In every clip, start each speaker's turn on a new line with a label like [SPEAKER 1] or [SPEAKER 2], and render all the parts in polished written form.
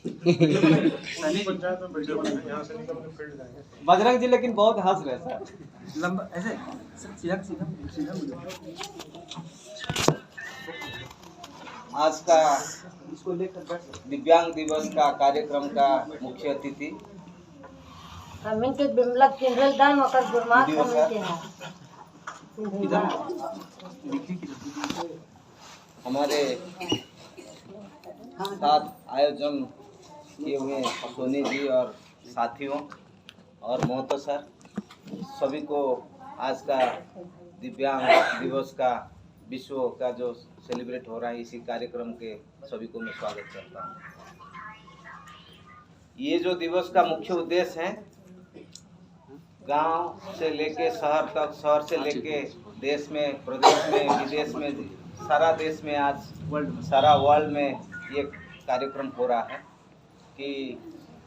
[SPEAKER 1] पंचायत में वीडियो बनाएंगे, यहाँ से निकल के फील्ड जाएंगे।
[SPEAKER 2] बजरंग जी लेकिन बहुत हंस रहे सर,
[SPEAKER 3] लंबा ऐसे सीधा सीधा सीधा
[SPEAKER 4] आज का इसको लेकर दिव्यांग दिवस का कार्यक्रम का मुख्य अतिथि
[SPEAKER 5] के बिमला किंडल दान वकर गुरमात
[SPEAKER 4] वीडियो सर, हमारे साथ आयोजन किए हुए सोनी जी और साथियों और मोहतो सर, सभी को आज का दिव्यांग दिवस का विश्व का जो सेलिब्रेट हो रहा है इसी कार्यक्रम के सभी को मैं स्वागत करता हूँ। ये जो दिवस का मुख्य उद्देश्य है, गांव से लेके शहर तक, शहर से लेके देश में, प्रदेश में, विदेश में, सारा देश में, आज सारा वर्ल्ड में ये कार्यक्रम हो रहा है कि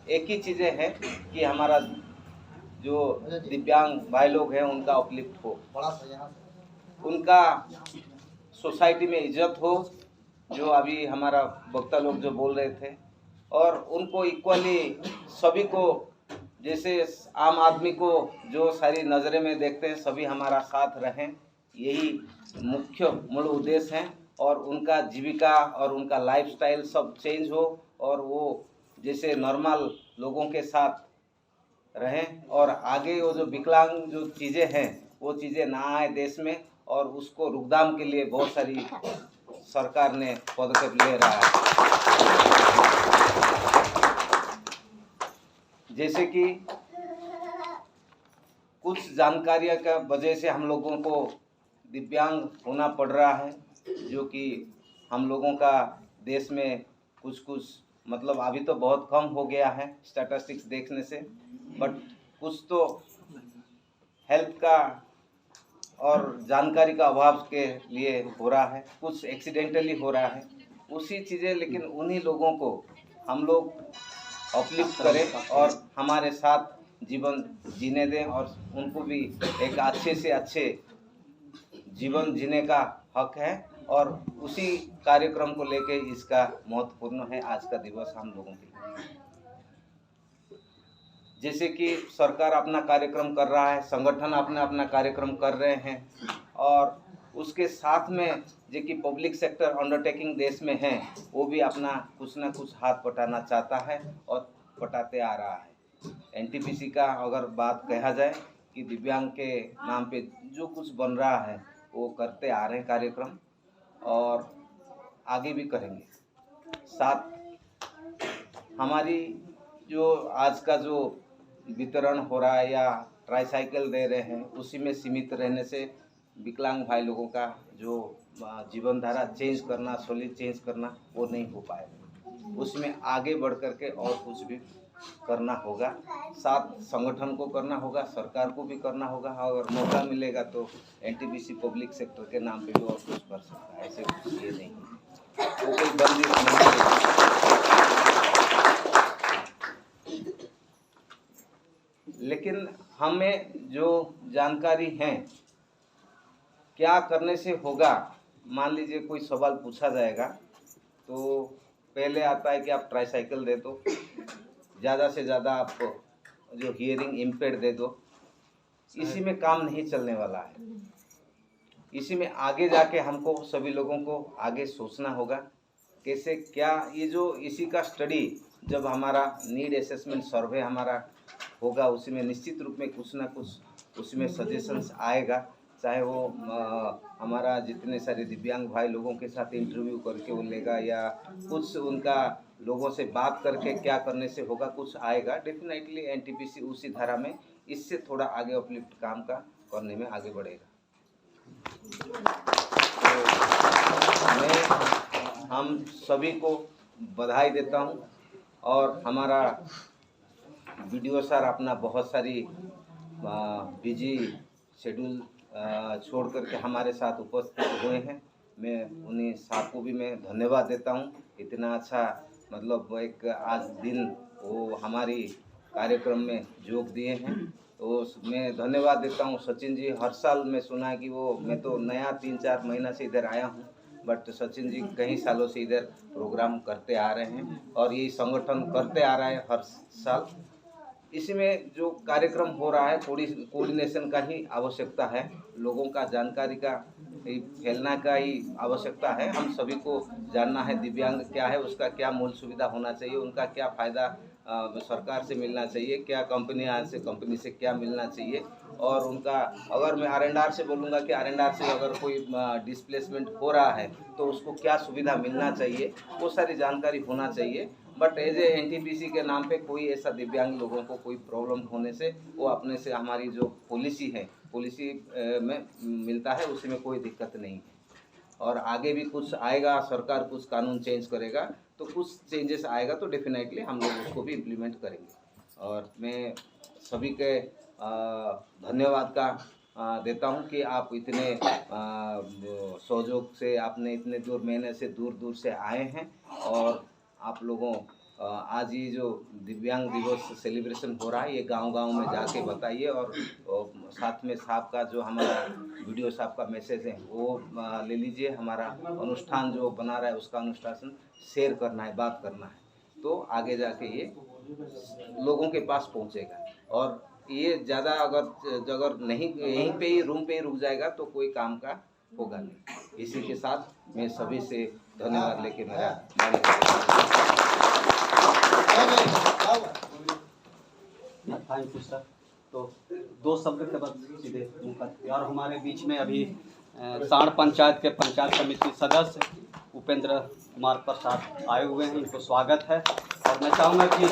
[SPEAKER 4] एक ही चीज़ें हैं कि हमारा जो दिव्यांग भाई लोग हैं उनका अपलिफ्ट हो, उनका सोसाइटी में इज्जत हो, जो अभी हमारा वक्ता लोग जो बोल रहे थे, और उनको इक्वली सभी को, जैसे आम आदमी को जो सारी नज़रें में देखते हैं, सभी हमारा साथ रहें, यही मुख्य मूल उद्देश्य है। और उनका जीविका और उनका लाइफस्टाइल सब चेंज हो और वो जैसे नॉर्मल लोगों के साथ रहें, और आगे वो जो विकलांग जो चीज़ें हैं वो चीज़ें ना आए देश में, और उसको रोकथाम के लिए बहुत सारी सरकार ने पदक्षेप ले रहा है। जैसे कि कुछ जानकारियों का वजह से हम लोगों को दिव्यांग होना पड़ रहा है, जो कि हम लोगों का देश में कुछ मतलब अभी तो बहुत कम हो गया है स्टैटिस्टिक्स देखने से, बट कुछ तो हेल्थ का और जानकारी का अभाव के लिए हो रहा है, कुछ एक्सीडेंटली हो रहा है, उसी चीज़ें। लेकिन उन्हीं लोगों को हम लोग अपलिफ्ट करें और हमारे साथ जीवन जीने दें, और उनको भी एक अच्छे से अच्छे जीवन जीने का हक है, और उसी कार्यक्रम को लेके इसका महत्वपूर्ण है आज का दिवस हम लोगों के लिए। जैसे कि सरकार अपना कार्यक्रम कर रहा है, संगठन अपना कार्यक्रम कर रहे हैं, और उसके साथ में जो कि पब्लिक सेक्टर अंडरटेकिंग देश में है, वो भी अपना कुछ ना कुछ हाथ बटाना चाहता है और बटाते आ रहा है। एनटीपीसी का अगर बात कहा जाए कि दिव्यांग के नाम पे जो कुछ बन रहा है वो करते आ रहे हैं कार्यक्रम, और आगे भी करेंगे। साथ हमारी जो आज का जो वितरण हो रहा है या ट्राईसाइकिल दे रहे हैं, उसी में सीमित रहने से विकलांग भाई लोगों का जो जीवन धारा चेंज करना, शैली चेंज करना, वो नहीं हो पाएगा। उसमें आगे बढ़ कर के और कुछ भी करना होगा, साथ संगठन को करना होगा, सरकार को भी करना होगा, अगर मौका मिलेगा तो एनटीपीसी पब्लिक सेक्टर के नाम पे भी और कुछ कर सकता है। ऐसे कुछ ये नहीं है, वो कोई बंदिश नहीं है। लेकिन हमें जो जानकारी है क्या करने से होगा, मान लीजिए कोई सवाल पूछा जाएगा तो पहले आता है कि आप ट्राईसाइकिल दे दो, ज़्यादा से ज़्यादा आप जो हियरिंग इम्पेयर्ड दे दो। इसी में काम नहीं चलने वाला है, इसी में आगे जाके हमको सभी लोगों को आगे सोचना होगा कैसे क्या ये जो इसी का स्टडी जब हमारा नीड असेसमेंट सर्वे हमारा होगा, उसी में निश्चित रूप में कुछ ना कुछ उसमें सजेशंस आएगा। चाहे वो हमारा जितने सारे दिव्यांग भाई लोगों के साथ इंटरव्यू करके वो लेगा, या कुछ उनका लोगों से बात करके क्या करने से होगा, कुछ आएगा। डेफिनेटली एनटीपीसी उसी धारा में इससे थोड़ा आगे अपलिफ्ट काम का करने में आगे बढ़ेगा। तो मैं हम सभी को बधाई देता हूँ, और हमारा वीडियो सर अपना बहुत सारी बिजी शेड्यूल छोड़ करके हमारे साथ उपस्थित हुए हैं। मैं उन्हीं साहब को भी मैं धन्यवाद देता हूँ, इतना अच्छा मतलब एक आज दिन वो हमारी कार्यक्रम में जोग दिए हैं, तो मैं धन्यवाद देता हूँ। सचिन जी, हर साल मैं सुना कि वो, मैं तो नया 3-4 महीना से इधर आया हूँ, बट सचिन जी कई सालों से इधर प्रोग्राम करते आ रहे हैं और यही संगठन करते आ रहा है हर साल। इसमें जो कार्यक्रम हो रहा है कोऑर्डिनेशन का ही आवश्यकता है, लोगों का जानकारी का फैलना का ही आवश्यकता है। हम सभी को जानना है दिव्यांग क्या है, उसका क्या मूल सुविधा होना चाहिए, उनका क्या फ़ायदा सरकार से मिलना चाहिए, क्या कंपनी से क्या मिलना चाहिए। और उनका अगर मैं R&R से बोलूँगा कि R&R से अगर कोई डिस्प्लेसमेंट हो रहा है तो उसको क्या सुविधा मिलना चाहिए, वो सारी जानकारी होना चाहिए। बट एज ए NTPC के नाम पे कोई ऐसा दिव्यांग लोगों को कोई प्रॉब्लम होने से वो अपने से हमारी जो पॉलिसी में मिलता है उसी में कोई दिक्कत नहीं है। और आगे भी कुछ आएगा, सरकार कुछ कानून चेंज करेगा तो कुछ चेंजेस आएगा तो डेफिनेटली हम लोग उसको भी इम्प्लीमेंट करेंगे। और मैं सभी के धन्यवाद का देता हूं कि आप इतने सहयोग से आपने इतने दूर महीने से दूर से आए हैं और आप लोगों आज ये जो दिव्यांग दिवस सेलिब्रेशन हो रहा है ये गांव-गांव में जाके बताइए। और साथ में साहब का जो हमारा वीडियो साहब का मैसेज है वो ले लीजिए। हमारा अनुष्ठान जो बना रहा है उसका अनुष्ठान शेयर करना है, बात करना है, तो आगे जाके ये लोगों के पास पहुंचेगा। और ये ज़्यादा अगर नहीं यहीं पे ही रूम पे ही रुक जाएगा तो कोई काम का होगा नहीं। इसी के साथ मैं सभी से धन्यवाद लेके मेरा
[SPEAKER 2] थैंक यू सर। तो दो शब्द के बाद सीधे और हमारे बीच में अभी साण पंचायत के पंचायत समिति सदस्य उपेंद्र कुमार प्रसाद आए हुए हैं, इनको स्वागत है। और मैं चाहूँगा कि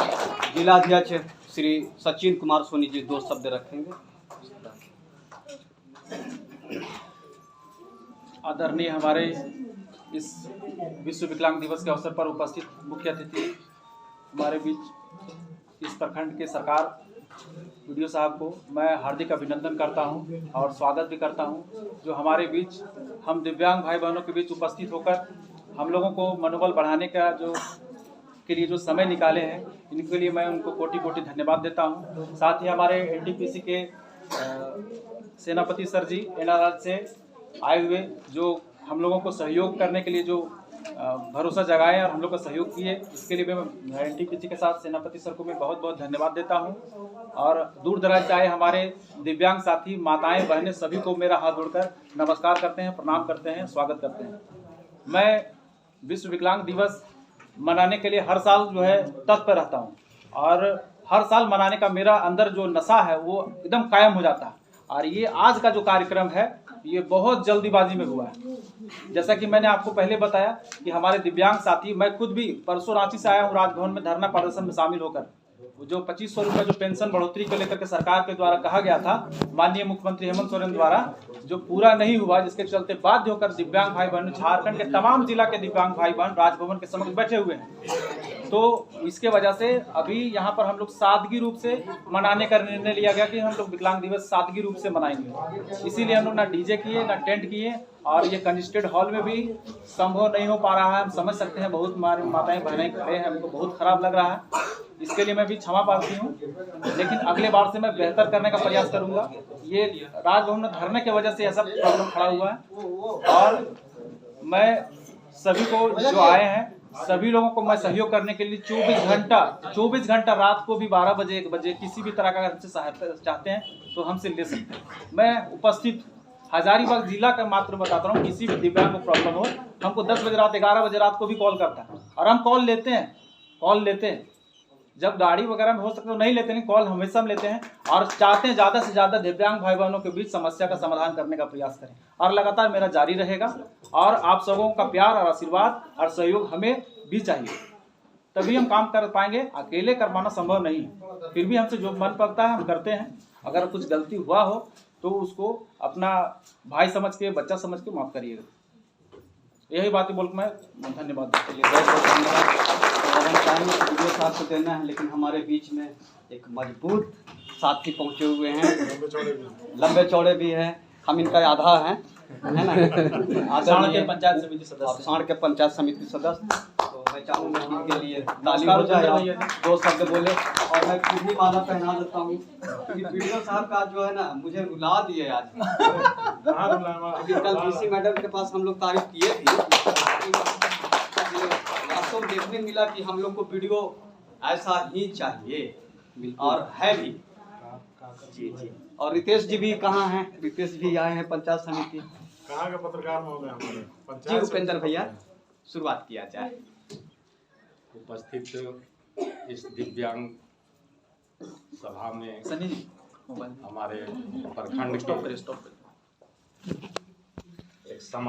[SPEAKER 2] जिलाध्यक्ष श्री सचिन कुमार सोनी जी दो शब्द रखेंगे।
[SPEAKER 6] आदरणीय हमारे इस विश्व विकलांग दिवस के अवसर पर उपस्थित मुख्य अतिथि हमारे बीच इस प्रखंड के सरकार वीडियो साहब को मैं हार्दिक अभिनंदन करता हूं और स्वागत भी करता हूं, जो हमारे बीच हम दिव्यांग भाई बहनों के बीच उपस्थित होकर हम लोगों को मनोबल बढ़ाने का के लिए जो समय निकाले हैं, इनके लिए मैं उनको कोटि कोटि धन्यवाद देता हूं। साथ ही हमारे NTPC के सेनापति सर जी NRR से आए हुए जो हम लोगों को सहयोग करने के लिए जो भरोसा जगाए और हम लोग का सहयोग किए, इसके लिए मैं NTPC के साथ सेनापति सर को मैं बहुत बहुत धन्यवाद देता हूं। और दूर दराज से आए हमारे दिव्यांग साथी माताएं बहनें सभी को मेरा हाथ जोड़कर नमस्कार करते हैं, प्रणाम करते हैं, स्वागत करते हैं। मैं विश्व विकलांग दिवस मनाने के लिए हर साल जो है तत्पर रहता हूँ और हर साल मनाने का मेरा अंदर जो नशा है वो एकदम कायम हो जाता है। और ये आज का जो कार्यक्रम है ये बहुत जल्दीबाजी में हुआ है। जैसा कि मैंने आपको पहले बताया कि हमारे दिव्यांग साथी, मैं खुद भी परसों रांची से आया हूँ राजभवन में धरना प्रदर्शन में शामिल होकर। जो 2500 रुपये जो पेंशन बढ़ोतरी को लेकर के सरकार के द्वारा कहा गया था माननीय मुख्यमंत्री हेमंत सोरेन द्वारा, जो पूरा नहीं हुआ, जिसके चलते बाध्य होकर दिव्यांग भाई बहन झारखंड के तमाम जिला के दिव्यांग भाई बहन राजभवन के समक्ष बैठे हुए हैं। तो इसके वजह से अभी यहाँ पर हम लोग सादगी रूप से मनाने का निर्णय लिया गया कि हम लोग विकलांग दिवस सादगी रूप से मनाएंगे। इसीलिए हम लोग ना डीजे किए ना टेंट किए और ये कंजेस्टेड हॉल में भी संभव नहीं हो पा रहा है। हम समझ सकते हैं, बहुत हमारी माताएं बहनें खड़े हैं, हमको बहुत खराब लग रहा है, इसके लिए मैं भी क्षमा पाती हूँ। लेकिन अगले बार से मैं बेहतर करने का प्रयास करूंगा। ये राजभवन में धरने की वजह से ऐसा प्रॉब्लम खड़ा हुआ है और मैं सभी को जो आए हैं सभी लोगों को मैं सहयोग करने के लिए 24 घंटा रात को भी 12 बजे 1 बजे किसी भी तरह का हमसे सहायता चाहते हैं तो हमसे ले सकते हैं। मैं उपस्थित हजारीबाग जिला का मात्र बताता हूँ, किसी भी दिव्यांग को प्रॉब्लम हो हमको 10 बजे रात 11 बजे रात को भी कॉल करता है और हम कॉल लेते हैं। जब गाड़ी वगैरह में हो सकता तो नहीं लेते, नहीं, कॉल हमेशा हम लेते हैं और चाहते हैं ज़्यादा से ज़्यादा दिव्यांग भाई बहनों के बीच समस्या का समाधान करने का प्रयास करें और लगातार मेरा जारी रहेगा। और आप सबों का प्यार और आशीर्वाद और सहयोग हमें भी चाहिए, तभी हम काम कर पाएंगे। अकेले कर पाना संभव नहीं है, फिर भी हमसे जो मन पड़ता है हम करते हैं। अगर कुछ गलती हुआ हो तो उसको अपना भाई समझ के, बच्चा समझ के माफ़ करिएगा। यही बातें बोल के मैं धन्यवाद देता हूँ।
[SPEAKER 2] बहुत बहुत धन्यवाद। वीडियो साहब को देना है, लेकिन हमारे बीच में एक मजबूत साथी पहुंचे हुए हैं, लंबे चौड़े भी हैं, हम इनका आधा है ना,
[SPEAKER 6] साण के पंचायत समिति सदस्य,
[SPEAKER 2] साण के पंचायत समिति सदस्य तो मैं चाहूँगा कि इनके लिए ताली हो जाए, आप 2 शब्द बोले। और मैं खुद ही माला पहना देता हूँ कि वीडियो साहब का जो है ना मुझे रुला दिए आज।
[SPEAKER 1] कहाँ रुलावा?
[SPEAKER 2] अभी कल डीसी मैडम के पास हम लोग तारीफ किए थे, वास्तव में देखने मिला कि हम लोग को वीडियो ऐसा ही चाहिए और है भी। जी जी। और रितेश जी भी कहाँ हैं? रितेश भी आए हैं पंचायत समिति।
[SPEAKER 1] कहाँ के पत्रकार महोदय हमारे
[SPEAKER 2] जी
[SPEAKER 1] पंचायत
[SPEAKER 2] उपेंद्र भैया, शुरुआत किया जाए।
[SPEAKER 7] उपस्थित इस दिव्यांग सभा में
[SPEAKER 6] सनी जी मोबाइल
[SPEAKER 7] हमारे प्रखंड के
[SPEAKER 6] स्टॉप करें।
[SPEAKER 7] एक समाज